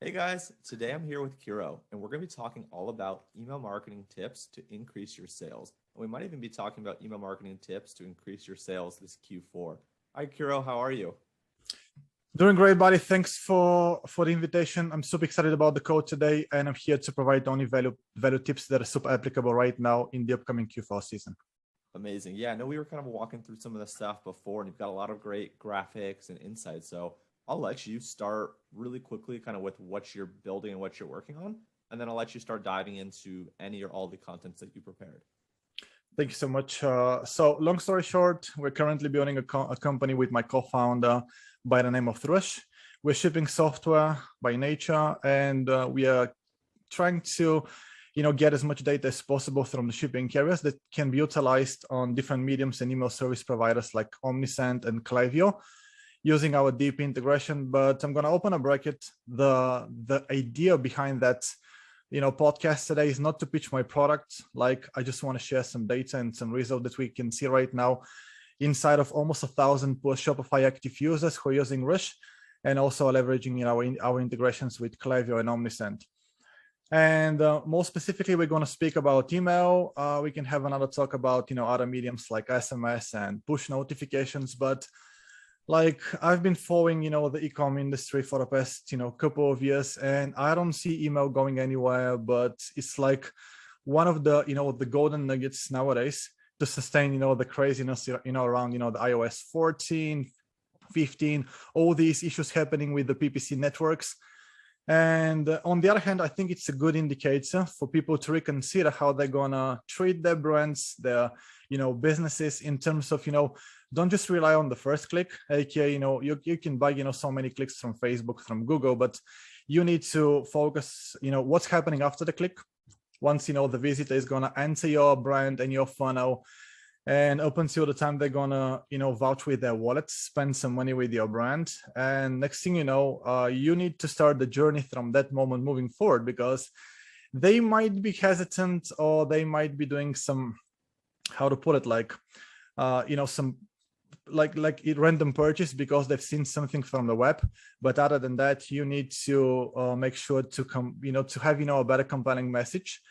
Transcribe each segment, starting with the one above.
Hey guys, today I'm here with Kiril, and we're going to be talking all about email marketing tips to increase your sales. And we might even be talking about email marketing tips to increase your sales this Q4. Hi Kiril, how are you? Doing great, buddy. Thanks for the invitation. I'm super excited about the code today, and I'm here to provide only value tips that are super applicable right now in the upcoming Q4 season. Amazing. Yeah, I know we were kind of walking through some of the stuff before, and you've got a lot of great graphics and insights. So I'll let you start really quickly kind of with what you're building and what you're working on, and then I'll let you start diving into any or all the contents that you prepared. Thank you so much. So long story short, we're currently building a company with my co-founder by the name of Thrush. We're shipping software by nature, and we are trying to get as much data as possible from the shipping carriers that can be utilized on different mediums and email service providers like Omnisend and Klaviyo using our deep integration. But I'm going to open a bracket. The idea behind that podcast today is not to pitch my product. Like, I just want to share some data and some results that we can see right now inside of almost 1,000 plus Shopify active users who are using Rush, and also leveraging our integrations with Klaviyo and Omnisend. And more specifically, we're going to speak about email. We can have another talk about other mediums like SMS and push notifications. But like, I've been following the e-com industry for the past couple of years, and I don't see email going anywhere. But it's like one of the the golden nuggets nowadays to sustain the craziness around the iOS 14, 15, all these issues happening with the PPC networks. And on the other hand, I think it's a good indicator for people to reconsider how they're gonna treat their brands, their businesses, in terms of don't just rely on the first click. aka you can buy so many clicks from Facebook, from Google, but you need to focus what's happening after the click. Once the visitor is gonna enter your brand and your funnel, and up until the time they're gonna vouch with their wallet, spend some money with your brand, and next thing you need to start the journey from that moment moving forward, because they might be hesitant, or they might be doing some, how to put it, like some like random purchase because they've seen something from the web. But other than that, you need to make sure to to have a better compelling message,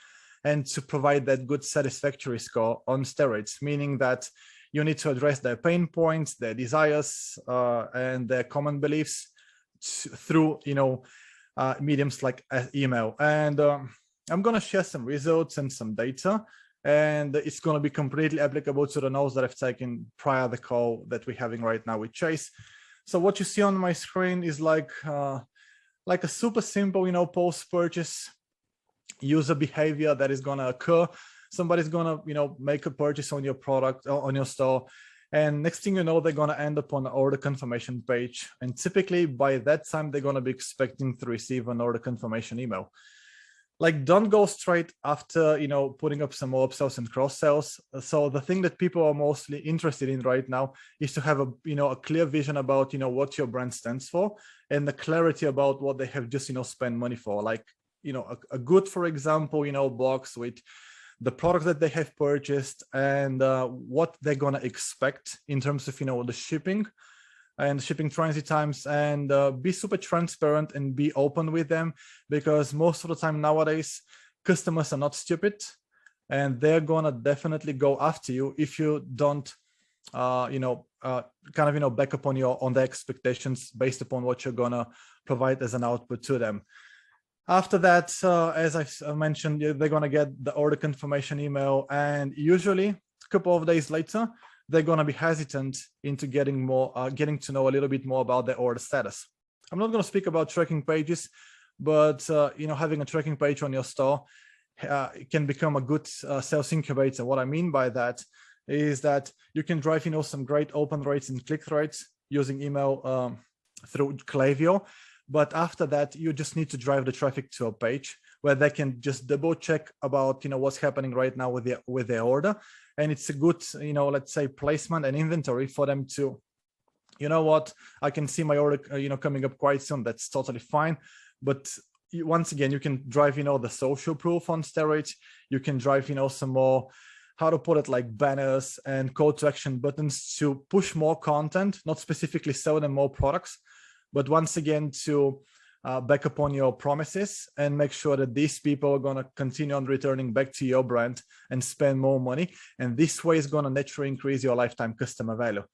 and to provide that good satisfactory score on steroids, meaning that you need to address their pain points, their desires, and their common beliefs through mediums like email. And I'm going to share some results and some data, and it's going to be completely applicable to the notes that I've taken prior to the call that we're having right now with Chase. So what you see on my screen is like a super simple post-purchase user behavior that is going to occur. Somebody's going to make a purchase on your product, on your store, and next thing they're going to end up on the order confirmation page. And typically by that time, they're going to be expecting to receive an order confirmation email. Like, don't go straight after putting up some more upsells and cross sells. So the thing that people are mostly interested in right now is to have a clear vision about what your brand stands for, and the clarity about what they have just spent money for. Like, a good, for example, box with the products that they have purchased, and what they're gonna expect in terms of the shipping and shipping transit times, and be super transparent and be open with them, because most of the time nowadays customers are not stupid, and they're gonna definitely go after you if you don't back up on the expectations based upon what you're gonna provide as an output to them. After that, as I mentioned, they're going to get the order confirmation email, and usually a couple of days later, they're going to be hesitant into getting to know a little bit more about their order status. I'm not going to speak about tracking pages, but having a tracking page on your store can become a good sales incubator. What I mean by that is that you can drive some great open rates and click rates using email through Klaviyo. But after that, you just need to drive the traffic to a page where they can just double check about what's happening right now with their order. And it's a good let's say placement and inventory for them to, what, I can see my order coming up quite soon. That's totally fine. But once again, you can drive the social proof on steroids. You can drive some more, how to put it, like banners and call to action buttons to push more content, not specifically sell them more products, but once again to back upon your promises and make sure that these people are going to continue on returning back to your brand and spend more money. And this way is going to naturally increase your lifetime customer value.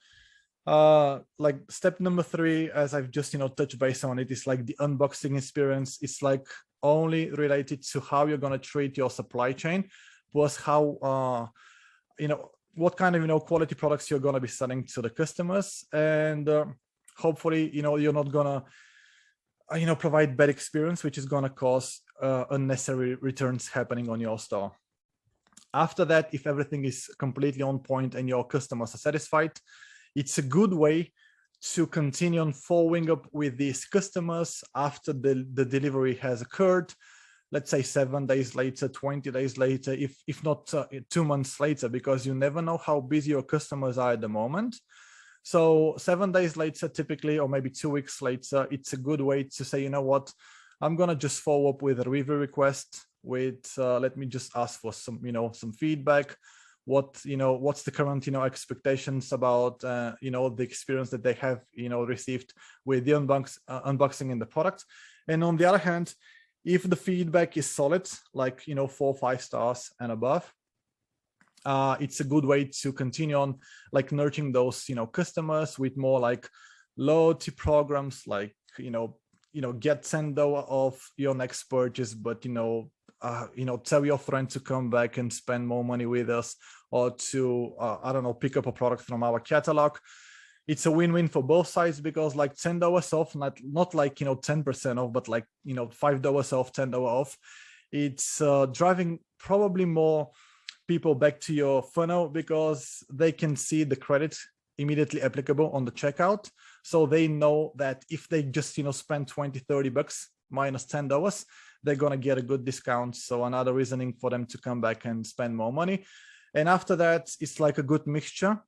Like step number 3, as I've just touched base on it, is like the unboxing experience. It's like only related to how you're going to treat your supply chain, plus how what kind of quality products you're going to be selling to the customers, and hopefully you're not going to provide bad experience, which is going to cause unnecessary returns happening on your store. After that, if everything is completely on point and your customers are satisfied, it's a good way to continue on following up with these customers after the delivery has occurred. Let's say 7 days later, 20 days later, if not 2 months later, because you never know how busy your customers are at the moment. So 7 days later, typically, or maybe 2 weeks later, it's a good way to say, you know what, I'm going to just follow up with a review request with, let me just ask for some, some feedback. What's the current, expectations about, the experience that they have, received with the unboxing in the product. And on the other hand, if the feedback is solid, like, 4 or 5 stars and above, it's a good way to continue on like nurturing those, customers with more like loyalty programs, like, get $10 off your next purchase, but, tell your friend to come back and spend more money with us, or to, I don't know, pick up a product from our catalog. It's a win-win for both sides, because like $10 off, not like, 10% off, but like, $5 off, $10 off. It's driving probably more people back to your funnel, because they can see the credit immediately applicable on the checkout. So they know that if they just, spend $20-30 minus $10, they're going to get a good discount. So another reasoning for them to come back and spend more money. And after that, it's like a good mixture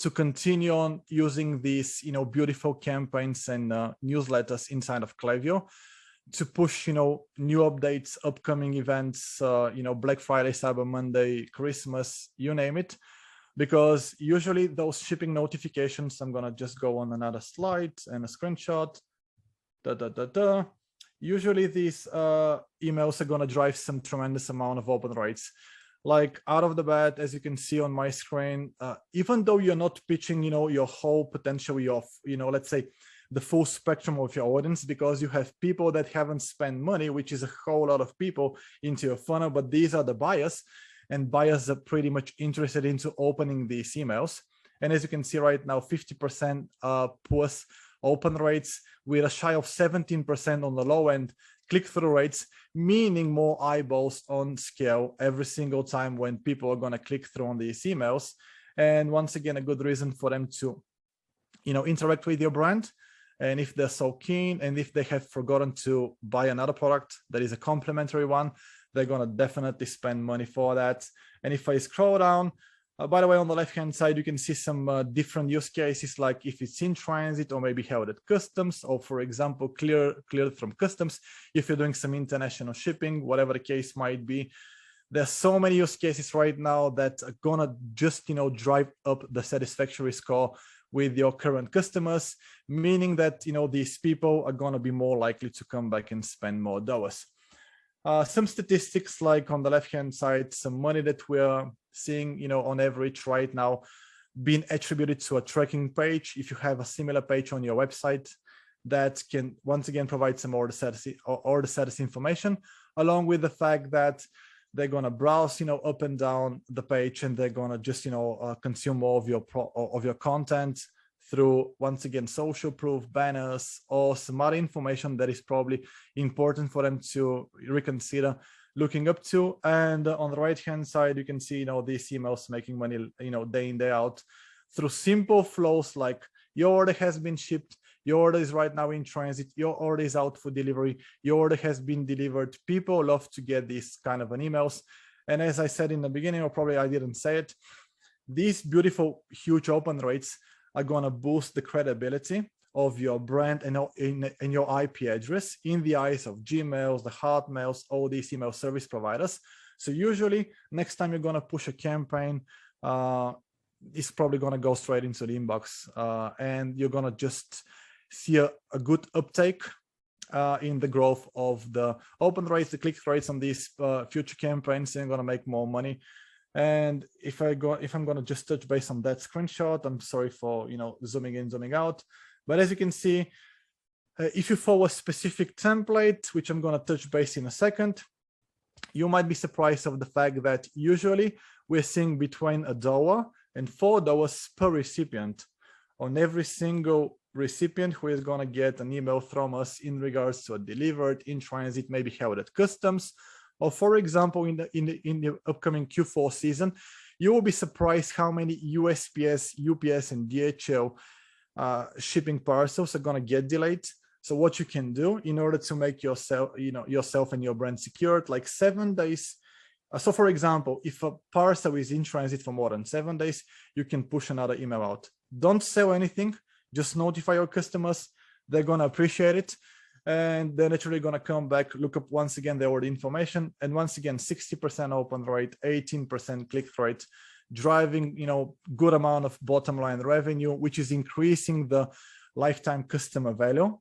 to continue on using these, beautiful campaigns and newsletters inside of Klaviyo to push, new updates, upcoming events, Black Friday, Cyber Monday, Christmas, you name it. Because usually those shipping notifications, I'm going to just go on another slide and a screenshot. Usually these emails are going to drive some tremendous amount of open rates. Like out of the bat, as you can see on my screen, even though you're not pitching, your whole potential of, let's say the full spectrum of your audience, because you have people that haven't spent money, which is a whole lot of people into your funnel, but these are the buyers, and buyers are pretty much interested into opening these emails. And as you can see right now, 50% plus open rates, with a shy of 17% on the low end click-through rates, meaning more eyeballs on scale every single time when people are going to click through on these emails. And once again, a good reason for them to, interact with your brand. And if they're so keen, and if they have forgotten to buy another product that is a complimentary one, they're going to definitely spend money for that. And if I scroll down, by the way, on the left-hand side, you can see some different use cases, like if it's in transit or maybe held at customs, or for example, cleared from customs, if you're doing some international shipping, whatever the case might be. There's so many use cases right now that are gonna just, drive up the satisfaction score with your current customers, meaning that, these people are gonna be more likely to come back and spend more dollars. Some statistics, like on the left-hand side, some money that we're seeing, on average right now, being attributed to a tracking page. If you have a similar page on your website, that can once again provide some order status information, along with the fact that they're gonna browse, up and down the page, and they're gonna just, consume more of your content through, once again, social proof, banners, or some other information that is probably important for them to reconsider looking up to. And on the right-hand side, you can see, these emails making money, day in, day out, through simple flows like your order has been shipped, your order is right now in transit, your order is out for delivery, your order has been delivered. People love to get these kind of emails. And as I said in the beginning, or probably I didn't say it, these beautiful, huge open rates are going to boost the credibility of your brand and your IP address in the eyes of Gmails, the Hotmails, all these email service providers. So usually next time you're going to push a campaign, it's probably going to go straight into the inbox, and you're going to just see a good uptake in the growth of the open rates, the click rates on these future campaigns. They're going to make more money. And if I'm going to just touch base on that screenshot, I'm sorry for zooming in, zooming out, but as you can see, if you follow a specific template, which I'm going to touch base in a second, you might be surprised of the fact that usually we're seeing between $1 and $4 per recipient on every single recipient who is going to get an email from us in regards to a delivered, in transit, maybe held at customs, or for example, in the upcoming Q4 season, you will be surprised how many USPS, UPS, and DHL shipping parcels are going to get delayed. So what you can do in order to make yourself and your brand secured, like 7 days. So for example, if a parcel is in transit for more than 7 days, you can push another email out. Don't sell anything, just notify your customers. They're going to appreciate it. And they're naturally going to come back, look up once again the order information. And once again, 60% open rate, 18% click rate, driving, good amount of bottom line revenue, which is increasing the lifetime customer value.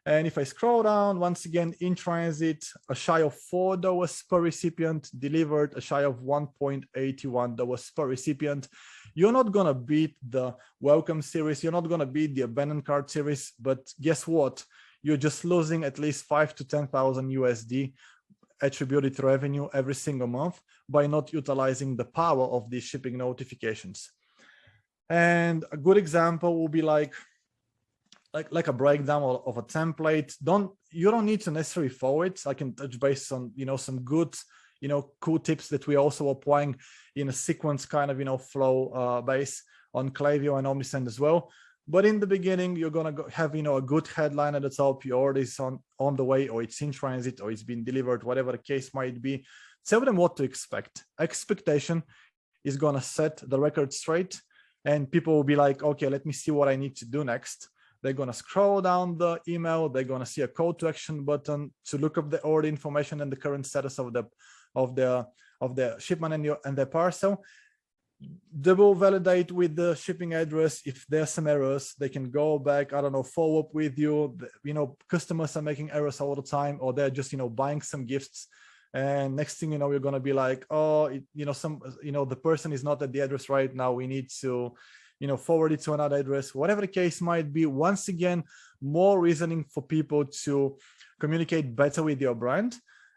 And if I scroll down, once again, in transit, a shy of $4 per recipient, delivered a shy of $1.81 per recipient. You're not going to beat the welcome series. You're not going to beat the abandoned cart series. But guess what? You're just losing at least 5,000 to 10,000 USD attributed revenue every single month by not utilizing the power of these shipping notifications. And a good example will be like a breakdown of a template. You don't need to necessarily follow it. I can touch base on some good cool tips that we're also applying in a sequence kind of flow base on Klaviyo and Omnisend as well. But in the beginning, you're gonna have a good headline at the top. Your order is on the way, or it's in transit, or it's been delivered, whatever the case might be. Tell them what to expect. Expectation is gonna set the record straight, and people will be like, okay, let me see what I need to do next. They're going to scroll down the email. They're going to see a call to action button to look up the order information and the current status of the shipment and their parcel. They will validate with the shipping address. If there's some errors, they can go back, follow up with you. Customers are making errors all the time, or they're just, buying some gifts. And next thing you know, you're going to be like, oh, the person is not at the address right now. We need to forward it to another address, whatever the case might be. Once again, more reasoning for people to communicate better with your brand.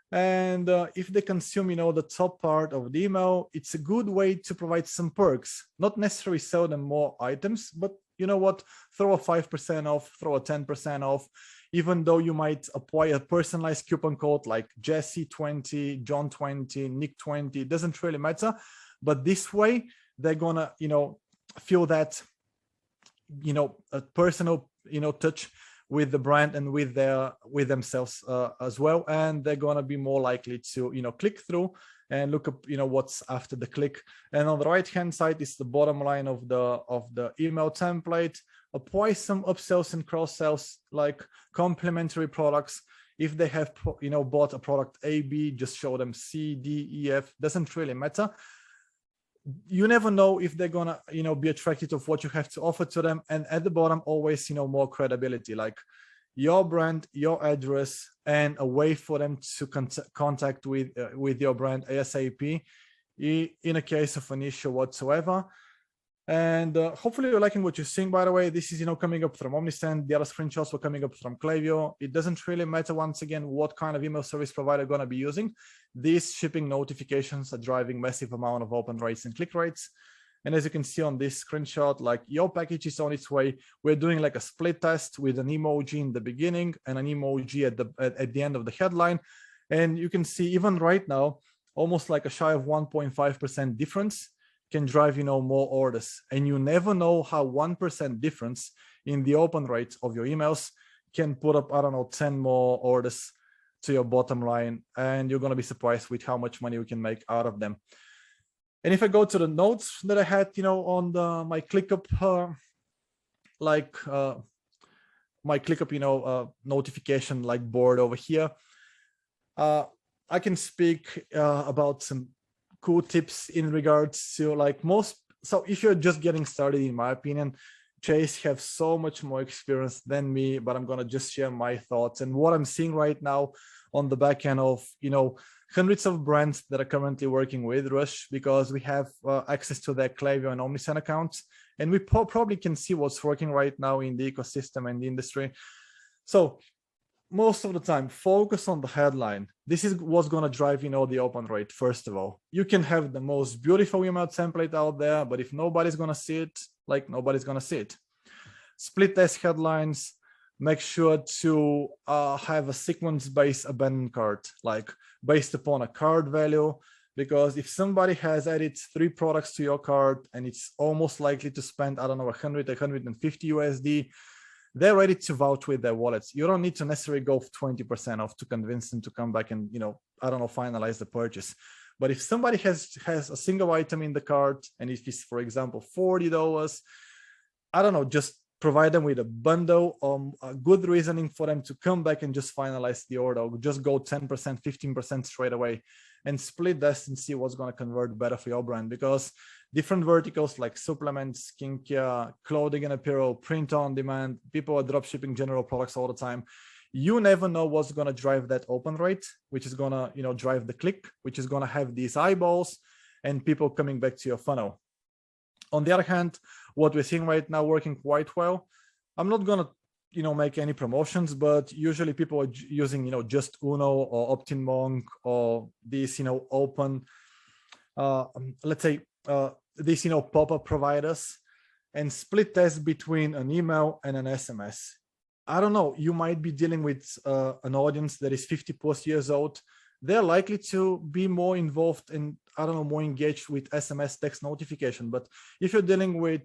And if they consume, the top part of the email, it's a good way to provide some perks, not necessarily sell them more items, but throw a 5% off, throw a 10% off, even though you might apply a personalized coupon code like Jesse 20, John 20, Nick 20, it doesn't really matter. But this way, they're gonna, feel that a personal touch with the brand and with themselves as well, and they're going to be more likely to click through and look up what's after the click. And on the right hand side is the bottom line of the email template. Apply some upsells and cross sells, like complementary products. If they have bought a product A, B, just show them C, D, E, F. Doesn't really matter. You never know if they're gonna be attracted of what you have to offer to them. And at the bottom, always more credibility, like your brand, your address, and a way for them to contact with your brand ASAP in a case of an issue whatsoever. And hopefully you're liking what you're seeing. By the way, this is coming up from Omnisend. The other screenshots were coming up from Klaviyo. It doesn't really matter, once again, what kind of email service provider you're going to be using. These shipping notifications are driving massive amount of open rates and click rates. And as you can see on this screenshot, like your package is on its way. We're doing like a split test with an emoji in the beginning and an emoji at the end of the headline. And you can see even right now, almost like a shy of 1.5% difference can drive more orders. And you never know how 1% difference in the open rate of your emails can put up 10 more orders to your bottom line, and you're going to be surprised with how much money you can make out of them. And if I go to the notes that I had on my ClickUp notification board over here, I can speak about some cool tips in regards to so if you're just getting started, in my opinion, Chase have so much more experience than me, but I'm going to just share my thoughts and what I'm seeing right now on the back end of, hundreds of brands that are currently working with Rush, because we have access to their Klaviyo and Omnisend accounts, and we probably can see what's working right now in the ecosystem and the industry. So most of the time, focus on the headline. This is what's going to drive, the open rate. First of all, you can have the most beautiful email template out there, but if nobody's going to see it, nobody's going to see it. Split test headlines. Make sure to have a sequence-based abandoned cart, based upon a cart value, because if somebody has added 3 products to your cart and it's almost likely to spend, I don't know, 100, 150 USD, they're ready to vouch with their wallets. You don't need to necessarily go 20% off to convince them to come back and, finalize the purchase. But if somebody has a single item in the cart, and if it's, for example, $40, I don't know, just provide them with a bundle, a good reasoning for them to come back and just finalize the order. Just go 10%, 15% straight away and split this and see what's going to convert better for your brand. Because different verticals like supplements, skincare, clothing and apparel, print on demand, people are drop shipping general products all the time. You never know what's going to drive that open rate, which is going to, drive the click, which is going to have these eyeballs and people coming back to your funnel. On the other hand, what we're seeing right now working quite well, I'm not going to, make any promotions, but usually people are using, just Uno or Optinmonk or these, open, let's say, these, pop-up providers, and split test between an email and an SMS. I don't know, you might be dealing with an audience that is 50 plus years old. They're likely to be more involved in, I don't know, more engaged with SMS text notification. But if you're dealing with,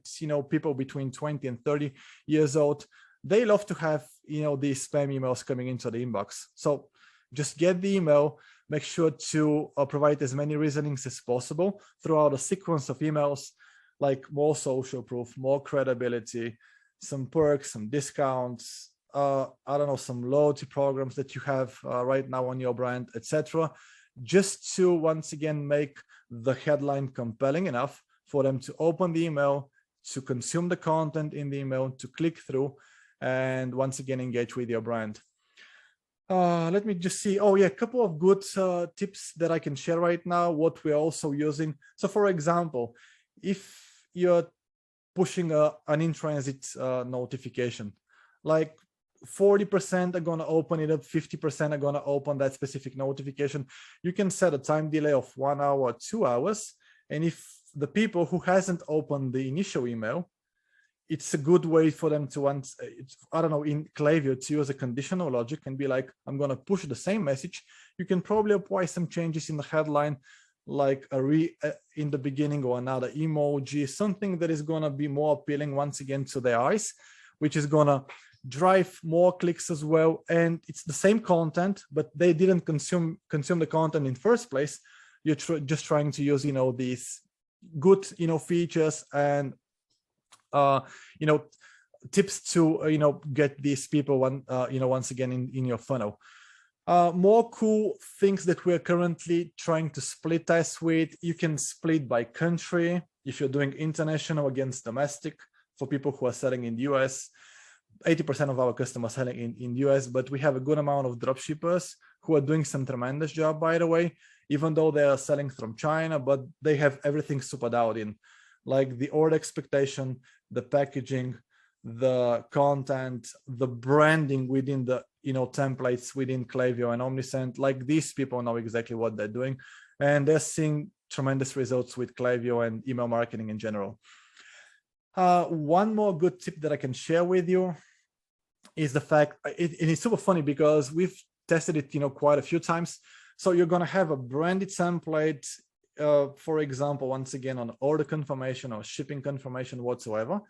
people between 20 and 30 years old, they love to have, these spam emails coming into the inbox. So just get the email, make sure to provide as many reasonings as possible throughout a sequence of emails, like more social proof, more credibility, some perks, some discounts, I don't know, some loyalty programs that you have right now on your brand, etc. Just to once again make the headline compelling enough for them to open the email, to consume the content in the email, to click through, and once again engage with your brand. Let me just see. Oh yeah, a couple of good tips that I can share right now, what we're also using. So for example, if you're pushing an in-transit notification, like 40% are going to open it up, 50% are going to open that specific notification. You can set a time delay of 1 hour, 2 hours. And if the people who hasn't opened the initial email, it's a good way for them to, I don't know, in Klaviyo to use a conditional logic and be like, I'm going to push the same message. You can probably apply some changes in the headline, like in the beginning, or another emoji, something that is going to be more appealing once again to their eyes, which is going to drive more clicks as well. And it's the same content, but they didn't consume the content in first place. You're just trying to use, these good, features and, tips to, get these people once again in your funnel. More cool things that we're currently trying to split test with. You can split by country if you're doing international against domestic. For people who are selling in the US, 80% of our customers selling in US, but we have a good amount of dropshippers who are doing some tremendous job, by the way, even though they are selling from China, but they have everything super dialed in, like the order expectation, the packaging, the content, the branding within the templates within Klaviyo and Omnisend. Like, these people know exactly what they're doing, and they're seeing tremendous results with Klaviyo and email marketing in general. One more good tip that I can share with you is the fact, it's super funny because we've tested it, quite a few times. So you're going to have a branded template, for example, once again, on order confirmation or shipping confirmation whatsoever.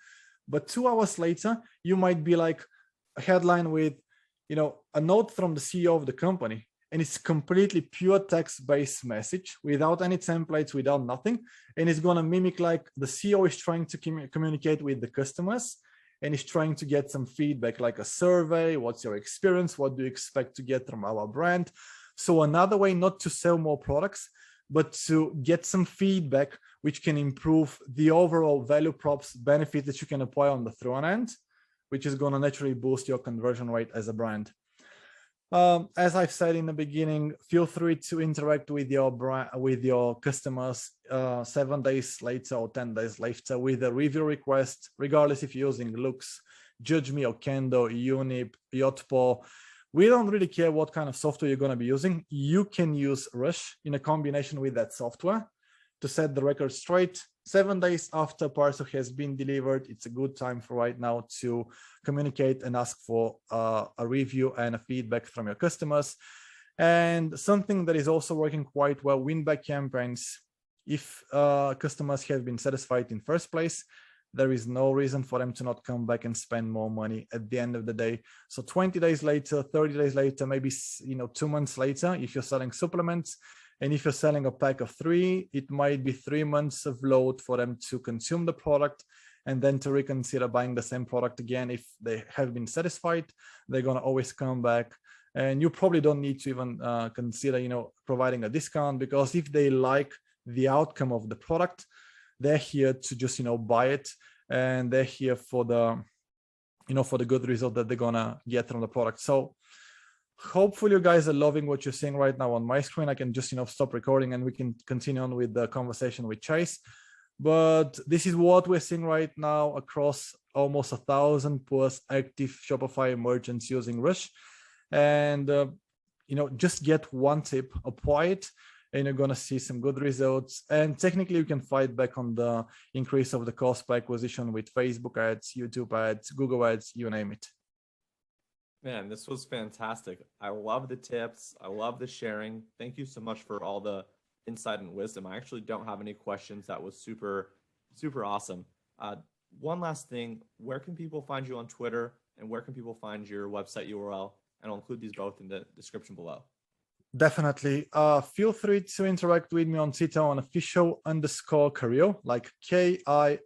But 2 hours later, you might be like a headline with, a note from the CEO of the company. And it's completely pure text-based message without any templates, without nothing. And it's going to mimic like the CEO is trying to communicate with the customers and is trying to get some feedback, like a survey. What's your experience? What do you expect to get from our brand? So another way not to sell more products, but to get some feedback which can improve the overall value props benefit that you can apply on the front end, which is going to naturally boost your conversion rate as a brand. As I've said in the beginning, feel free to interact with your brand, with your customers 7 days later or 10 days later with a review request, regardless if you're using Lux, Judge Me, or Kendo, Unip, Yotpo. We don't really care what kind of software you're going to be using. You can use Rush in a combination with that software to set the record straight. 7 days after parcel has been delivered, it's a good time for right now to communicate and ask for a review and a feedback from your customers. And something that is also working quite well, win back campaigns. If customers have been satisfied in first place, there is no reason for them to not come back and spend more money at the end of the day. So 20 days later, 30 days later, maybe 2 months later, if you're selling supplements, and if you're selling a pack of 3, it might be 3 months of load for them to consume the product and then to reconsider buying the same product again. If they have been satisfied, they're going to always come back. And you probably don't need to even consider, providing a discount, because if they like the outcome of the product, they're here to just, buy it, and they're here for the, for the good result that they're going to get from the product. So hopefully you guys are loving what you're seeing right now on my screen. I can just, stop recording and we can continue on with the conversation with Chase. But this is what we're seeing right now across almost 1,000 plus active Shopify merchants using Rush. And, just get one tip, apply it, and you're going to see some good results. And technically you can fight back on the increase of the cost per acquisition with Facebook ads, YouTube ads, Google ads, you name it. Man, this was fantastic. I love the tips. I love the sharing. Thank you so much for all the insight and wisdom. I actually don't have any questions. That was super, super awesome. One last thing, where can people find you on Twitter, and where can people find your website URL? And I'll include these both in the description below. Definitely. Feel free to interact with me on Twitter on official_Kiril, like Kiril.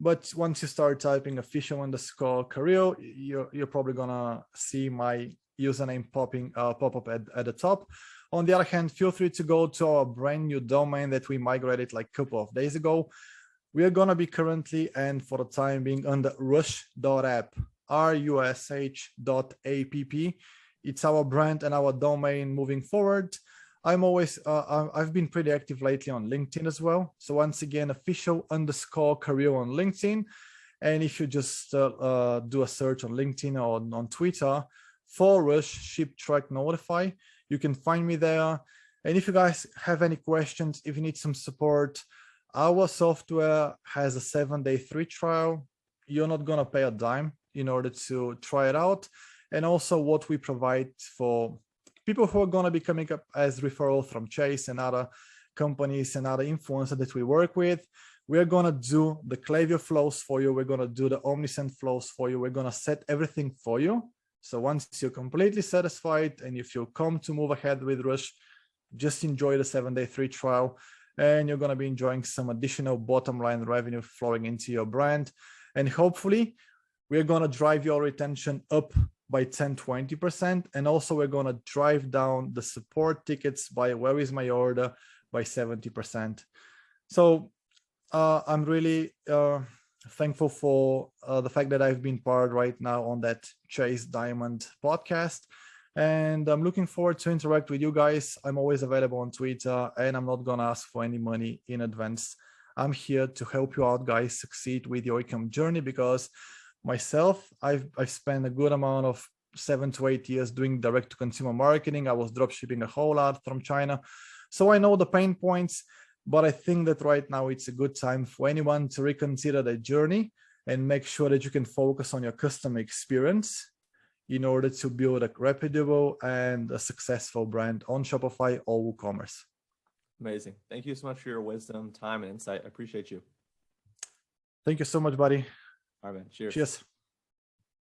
But once you start typing official_Kiril, you're probably gonna see my username pop up at the top. On the other hand, feel free to go to our brand new domain that we migrated like a couple of days ago. We are gonna be currently and for the time being under rush.app, rush.app. It's our brand and our domain moving forward. I've been pretty active lately on LinkedIn as well. So once again, official_Kiril on LinkedIn. And if you just do a search on LinkedIn or on Twitter for Rush Ship Track Notify, you can find me there. And if you guys have any questions, if you need some support, our software has a 7-day free trial. You're not gonna pay a dime in order to try it out. And also what we provide for people who are going to be coming up as referral from Chase and other companies and other influencers that we work with. We're going to do the Klaviyo flows for you. We're going to do the Omnisend flows for you. We're going to set everything for you. So once you're completely satisfied and you feel calm to move ahead with Rush, just enjoy the 7-day free trial, and you're going to be enjoying some additional bottom line revenue flowing into your brand. And hopefully we're going to drive your retention up by 10-20%, and also we're going to drive down the support tickets by where is my order by 70%. So I'm really thankful for the fact that I've been part right now on that Chase Diamond podcast, and I'm looking forward to interact with you guys. I'm always available on Twitter, and I'm not going to ask for any money in advance. I'm here to help you out guys succeed with your e-com journey, because myself, I've spent a good amount of 7 to 8 years doing direct to consumer marketing. I was drop shipping a whole lot from China. So I know the pain points, but I think that right now it's a good time for anyone to reconsider their journey and make sure that you can focus on your customer experience in order to build a reputable and a successful brand on Shopify or WooCommerce. Amazing. Thank you so much for your wisdom, time, and insight. I appreciate you. Thank you so much, buddy. All right, man. Cheers. Cheers.